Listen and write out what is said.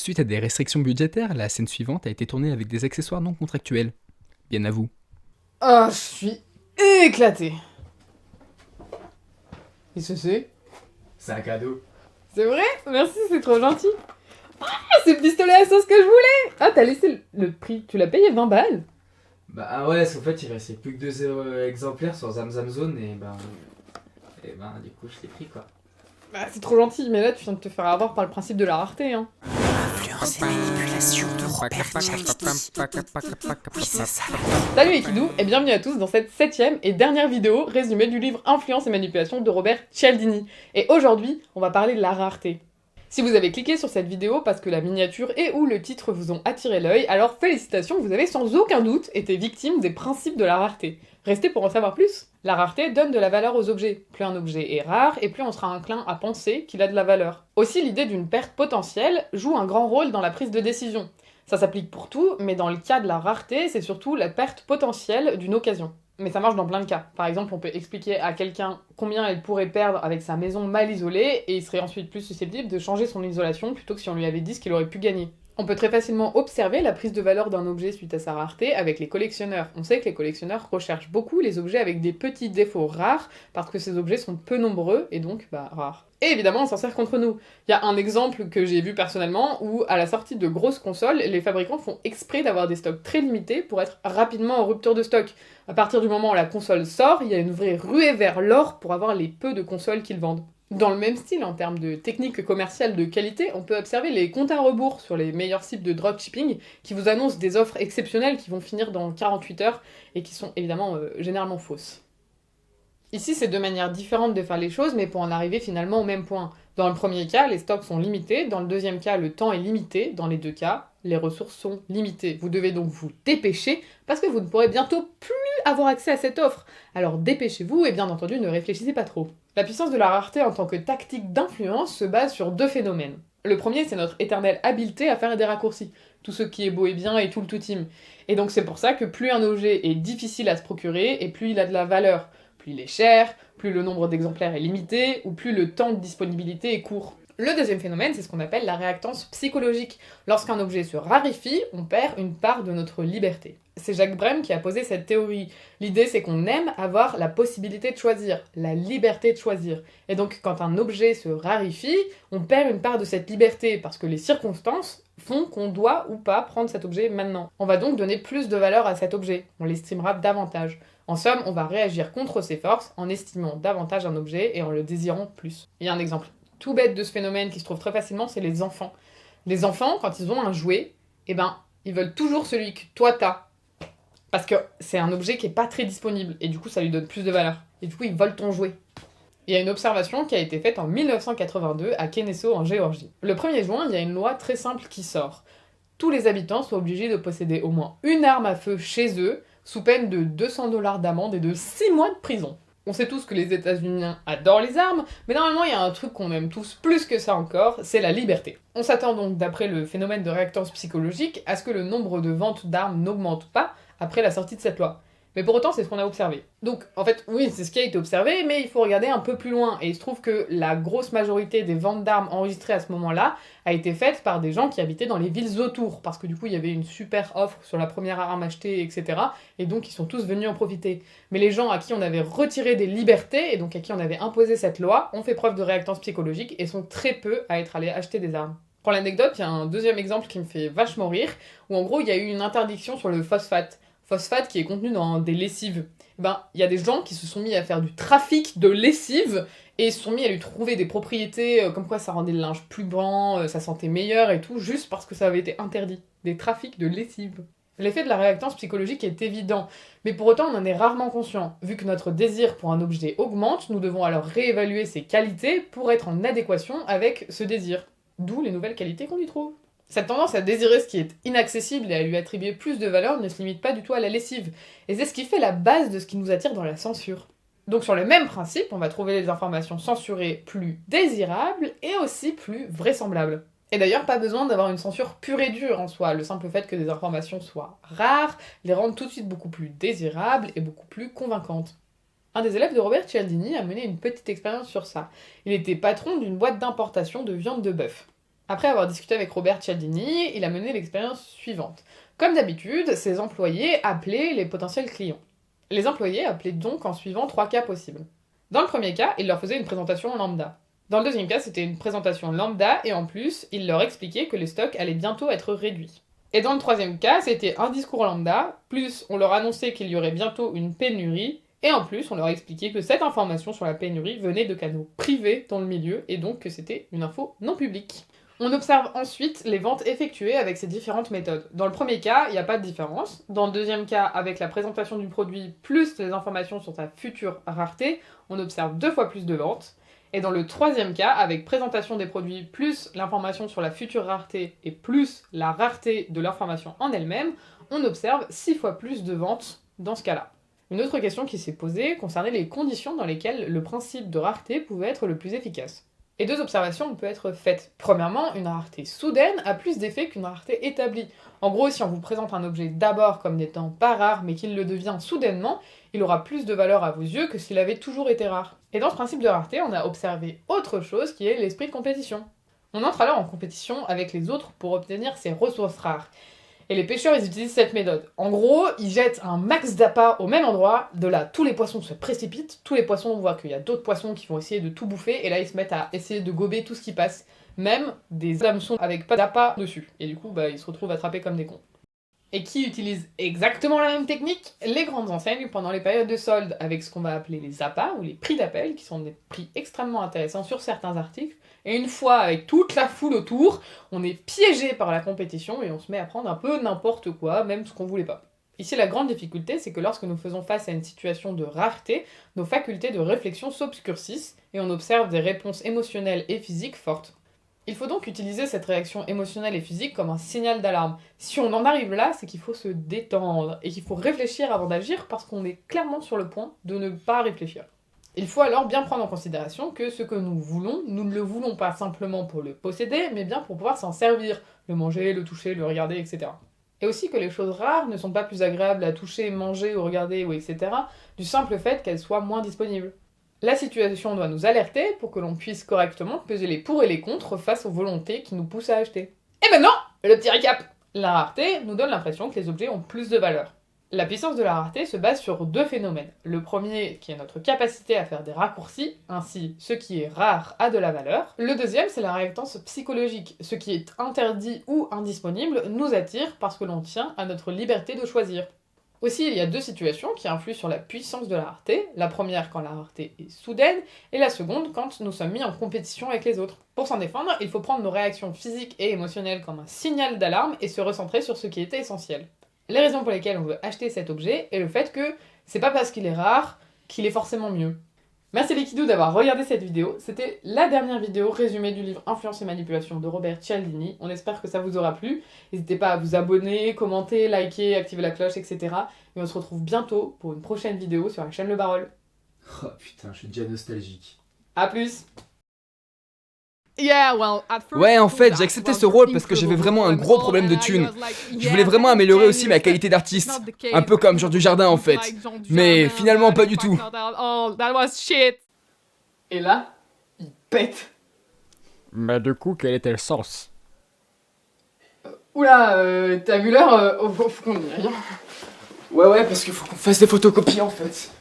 Suite à des restrictions budgétaires, la scène suivante a été tournée avec des accessoires non contractuels. Bien à vous. Ah, je suis éclatée. Et c'est C'est un cadeau. C'est vrai? Merci, c'est trop gentil. Ah, c'est le pistolet à sauce que je voulais. Ah, t'as laissé le prix. Tu l'as payé 20 balles? Bah ah ouais, parce qu'en fait il restait plus que 2 exemplaires sur Zamzam Zone et du coup je l'ai pris quoi. Bah, c'est trop gentil, mais là, tu viens de te faire avoir par le principe de la rareté, hein. Influence et manipulation de Robert Cialdini. Oui, c'est ça. Salut les kidous, et bienvenue à tous dans cette 7ème et dernière vidéo résumée du livre Influence et manipulation de Robert Cialdini. Et aujourd'hui, on va parler de la rareté. Si vous avez cliqué sur cette vidéo parce que la miniature et ou le titre vous ont attiré l'œil, alors félicitations, vous avez sans aucun doute été victime des principes de la rareté. Restez pour en savoir plus. La rareté donne de la valeur aux objets. Plus un objet est rare, et plus on sera enclin à penser qu'il a de la valeur. Aussi, l'idée d'une perte potentielle joue un grand rôle dans la prise de décision. Ça s'applique pour tout, mais dans le cas de la rareté, c'est surtout la perte potentielle d'une occasion. Mais ça marche dans plein de cas. Par exemple, on peut expliquer à quelqu'un combien elle pourrait perdre avec sa maison mal isolée, et il serait ensuite plus susceptible de changer son isolation plutôt que si on lui avait dit ce qu'il aurait pu gagner. On peut très facilement observer la prise de valeur d'un objet suite à sa rareté avec les collectionneurs. On sait que les collectionneurs recherchent beaucoup les objets avec des petits défauts rares, parce que ces objets sont peu nombreux, et donc, rares. Et évidemment, on s'en sert contre nous. Il y a un exemple que j'ai vu personnellement, où à la sortie de grosses consoles, les fabricants font exprès d'avoir des stocks très limités pour être rapidement en rupture de stock. À partir du moment où la console sort, il y a une vraie ruée vers l'or pour avoir les peu de consoles qu'ils vendent. Dans le même style, en termes de techniques commerciales de qualité, on peut observer les comptes à rebours sur les meilleurs sites de dropshipping qui vous annoncent des offres exceptionnelles qui vont finir dans 48 heures et qui sont évidemment généralement fausses. Ici, c'est deux manières différentes de faire les choses, mais pour en arriver finalement au même point. Dans le premier cas, les stocks sont limités, dans le deuxième cas, le temps est limité, dans les deux cas, les ressources sont limitées. Vous devez donc vous dépêcher, parce que vous ne pourrez bientôt plus avoir accès à cette offre. Alors dépêchez-vous, et bien entendu, ne réfléchissez pas trop. La puissance de la rareté en tant que tactique d'influence se base sur deux phénomènes. Le premier, c'est notre éternelle habileté à faire des raccourcis. Tout ce qui est beau et bien et tout le tout-team. Et donc c'est pour ça que plus un objet est difficile à se procurer, et plus il a de la valeur. Plus il est cher, plus le nombre d'exemplaires est limité, ou plus le temps de disponibilité est court. Le deuxième phénomène, c'est ce qu'on appelle la réactance psychologique. Lorsqu'un objet se raréfie, on perd une part de notre liberté. C'est Jacques Brême qui a posé cette théorie. L'idée, c'est qu'on aime avoir la possibilité de choisir, la liberté de choisir. Et donc, quand un objet se raréfie, on perd une part de cette liberté, parce que les circonstances font qu'on doit ou pas prendre cet objet maintenant. On va donc donner plus de valeur à cet objet, on l'estimera davantage. En somme, on va réagir contre ses forces en estimant davantage un objet et en le désirant plus. Il y a un exemple tout bête de ce phénomène qui se trouve très facilement, c'est les enfants. Les enfants, quand ils ont un jouet, ils veulent toujours celui que toi t'as. Parce que c'est un objet qui est pas très disponible, et du coup ça lui donne plus de valeur. Et du coup ils volent ton jouet. Il y a une observation qui a été faite en 1982 à Kennesaw en Géorgie. Le 1er juin, il y a une loi très simple qui sort. Tous les habitants sont obligés de posséder au moins une arme à feu chez eux, sous peine de 200 $ d'amende et de 6 mois de prison. On sait tous que les États-Unis adorent les armes, mais normalement il y a un truc qu'on aime tous plus que ça encore, c'est la liberté. On s'attend donc, d'après le phénomène de réactance psychologique, à ce que le nombre de ventes d'armes n'augmente pas après la sortie de cette loi. Mais pour autant, c'est ce qu'on a observé. Donc, en fait, oui, c'est ce qui a été observé, mais il faut regarder un peu plus loin. Et il se trouve que la grosse majorité des ventes d'armes enregistrées à ce moment-là a été faite par des gens qui habitaient dans les villes autour, parce que du coup, il y avait une super offre sur la première arme achetée, etc. Et donc, ils sont tous venus en profiter. Mais les gens à qui on avait retiré des libertés, et donc à qui on avait imposé cette loi, ont fait preuve de réactance psychologique et sont très peu à être allés acheter des armes. Pour l'anecdote, il y a un deuxième exemple qui me fait vachement rire, où en gros, il y a eu une interdiction sur le phosphate. Phosphate qui est contenu dans des lessives. Il y a des gens qui se sont mis à faire du trafic de lessive et se sont mis à lui trouver des propriétés comme quoi ça rendait le linge plus blanc, ça sentait meilleur et tout, juste parce que ça avait été interdit. Des trafics de lessive. L'effet de la réactance psychologique est évident, mais pour autant on en est rarement conscient. Vu que notre désir pour un objet augmente, nous devons alors réévaluer ses qualités pour être en adéquation avec ce désir. D'où les nouvelles qualités qu'on y trouve. Cette tendance à désirer ce qui est inaccessible et à lui attribuer plus de valeur ne se limite pas du tout à la lessive, et c'est ce qui fait la base de ce qui nous attire dans la censure. Donc sur le même principe, on va trouver les informations censurées plus désirables et aussi plus vraisemblables. Et d'ailleurs, pas besoin d'avoir une censure pure et dure en soi, le simple fait que des informations soient rares les rend tout de suite beaucoup plus désirables et beaucoup plus convaincantes. Un des élèves de Robert Cialdini a mené une petite expérience sur ça. Il était patron d'une boîte d'importation de viande de bœuf. Après avoir discuté avec Robert Cialdini, il a mené l'expérience suivante. Comme d'habitude, ses employés appelaient les potentiels clients. Les employés appelaient donc en suivant 3 cas possibles. Dans le premier cas, il leur faisait une présentation lambda. Dans le deuxième cas, c'était une présentation lambda et en plus, il leur expliquait que les stocks allaient bientôt être réduits. Et dans le troisième cas, c'était un discours lambda, plus on leur annonçait qu'il y aurait bientôt une pénurie, et en plus, on leur expliquait que cette information sur la pénurie venait de canaux privés dans le milieu, et donc que c'était une info non publique. On observe ensuite les ventes effectuées avec ces différentes méthodes. Dans le premier cas, il n'y a pas de différence. Dans le deuxième cas, avec la présentation du produit plus les informations sur sa future rareté, on observe 2 fois plus de ventes. Et dans le troisième cas, avec présentation des produits plus l'information sur la future rareté et plus la rareté de l'information en elle-même, on observe 6 fois plus de ventes dans ce cas-là. Une autre question qui s'est posée concernait les conditions dans lesquelles le principe de rareté pouvait être le plus efficace. Et 2 observations peuvent être faites. Premièrement, une rareté soudaine a plus d'effet qu'une rareté établie. En gros, si on vous présente un objet d'abord comme n'étant pas rare, mais qu'il le devient soudainement, il aura plus de valeur à vos yeux que s'il avait toujours été rare. Et dans ce principe de rareté, on a observé autre chose qui est l'esprit de compétition. On entre alors en compétition avec les autres pour obtenir ces ressources rares. Et les pêcheurs, ils utilisent cette méthode. En gros, ils jettent un max d'appât au même endroit, de là, tous les poissons se précipitent, tous les poissons, on voit qu'il y a d'autres poissons qui vont essayer de tout bouffer, et là, ils se mettent à essayer de gober tout ce qui passe, même des hameçons avec pas d'appât dessus. Et du coup, ils se retrouvent attrapés comme des cons. Et qui utilise exactement la même technique? Les grandes enseignes pendant les périodes de solde, avec ce qu'on va appeler les appâts, ou les prix d'appel, qui sont des prix extrêmement intéressants sur certains articles. Et une fois, avec toute la foule autour, on est piégé par la compétition et on se met à prendre un peu n'importe quoi, même ce qu'on voulait pas. Ici, la grande difficulté, c'est que lorsque nous faisons face à une situation de rareté, nos facultés de réflexion s'obscurcissent et on observe des réponses émotionnelles et physiques fortes. Il faut donc utiliser cette réaction émotionnelle et physique comme un signal d'alarme. Si on en arrive là, c'est qu'il faut se détendre et qu'il faut réfléchir avant d'agir parce qu'on est clairement sur le point de ne pas réfléchir. Il faut alors bien prendre en considération que ce que nous voulons, nous ne le voulons pas simplement pour le posséder, mais bien pour pouvoir s'en servir, le manger, le toucher, le regarder, etc. Et aussi que les choses rares ne sont pas plus agréables à toucher, manger ou regarder, ou etc., du simple fait qu'elles soient moins disponibles. La situation doit nous alerter pour que l'on puisse correctement peser les pour et les contre face aux volontés qui nous poussent à acheter. Et maintenant, le petit récap! La rareté nous donne l'impression que les objets ont plus de valeur. La puissance de la rareté se base sur 2 phénomènes. Le premier, qui est notre capacité à faire des raccourcis, ainsi ce qui est rare a de la valeur. Le deuxième, c'est la réactance psychologique. Ce qui est interdit ou indisponible nous attire parce que l'on tient à notre liberté de choisir. Aussi, il y a 2 situations qui influent sur la puissance de la rareté. La première quand la rareté est soudaine, et la seconde quand nous sommes mis en compétition avec les autres. Pour s'en défendre, il faut prendre nos réactions physiques et émotionnelles comme un signal d'alarme et se recentrer sur ce qui était essentiel. Les raisons pour lesquelles on veut acheter cet objet et le fait que c'est pas parce qu'il est rare qu'il est forcément mieux. Merci les kidous d'avoir regardé cette vidéo. C'était la dernière vidéo résumée du livre Influence et manipulation de Robert Cialdini. On espère que ça vous aura plu. N'hésitez pas à vous abonner, commenter, liker, activer la cloche, etc. Et on se retrouve bientôt pour une prochaine vidéo sur la chaîne Le Barol. Oh putain, je suis déjà nostalgique. A plus! Ouais, en fait, j'ai accepté ce rôle parce que j'avais vraiment un gros problème de thunes. Je voulais vraiment améliorer aussi ma qualité d'artiste. Un peu comme Jean Dujardin en fait. Mais finalement, pas du tout. Et là, il pète. Mais du coup, quel était le sens? Oula, t'as vu l'heure? Faut qu'on y aille. Ouais, parce qu'il faut qu'on fasse des photocopies en fait.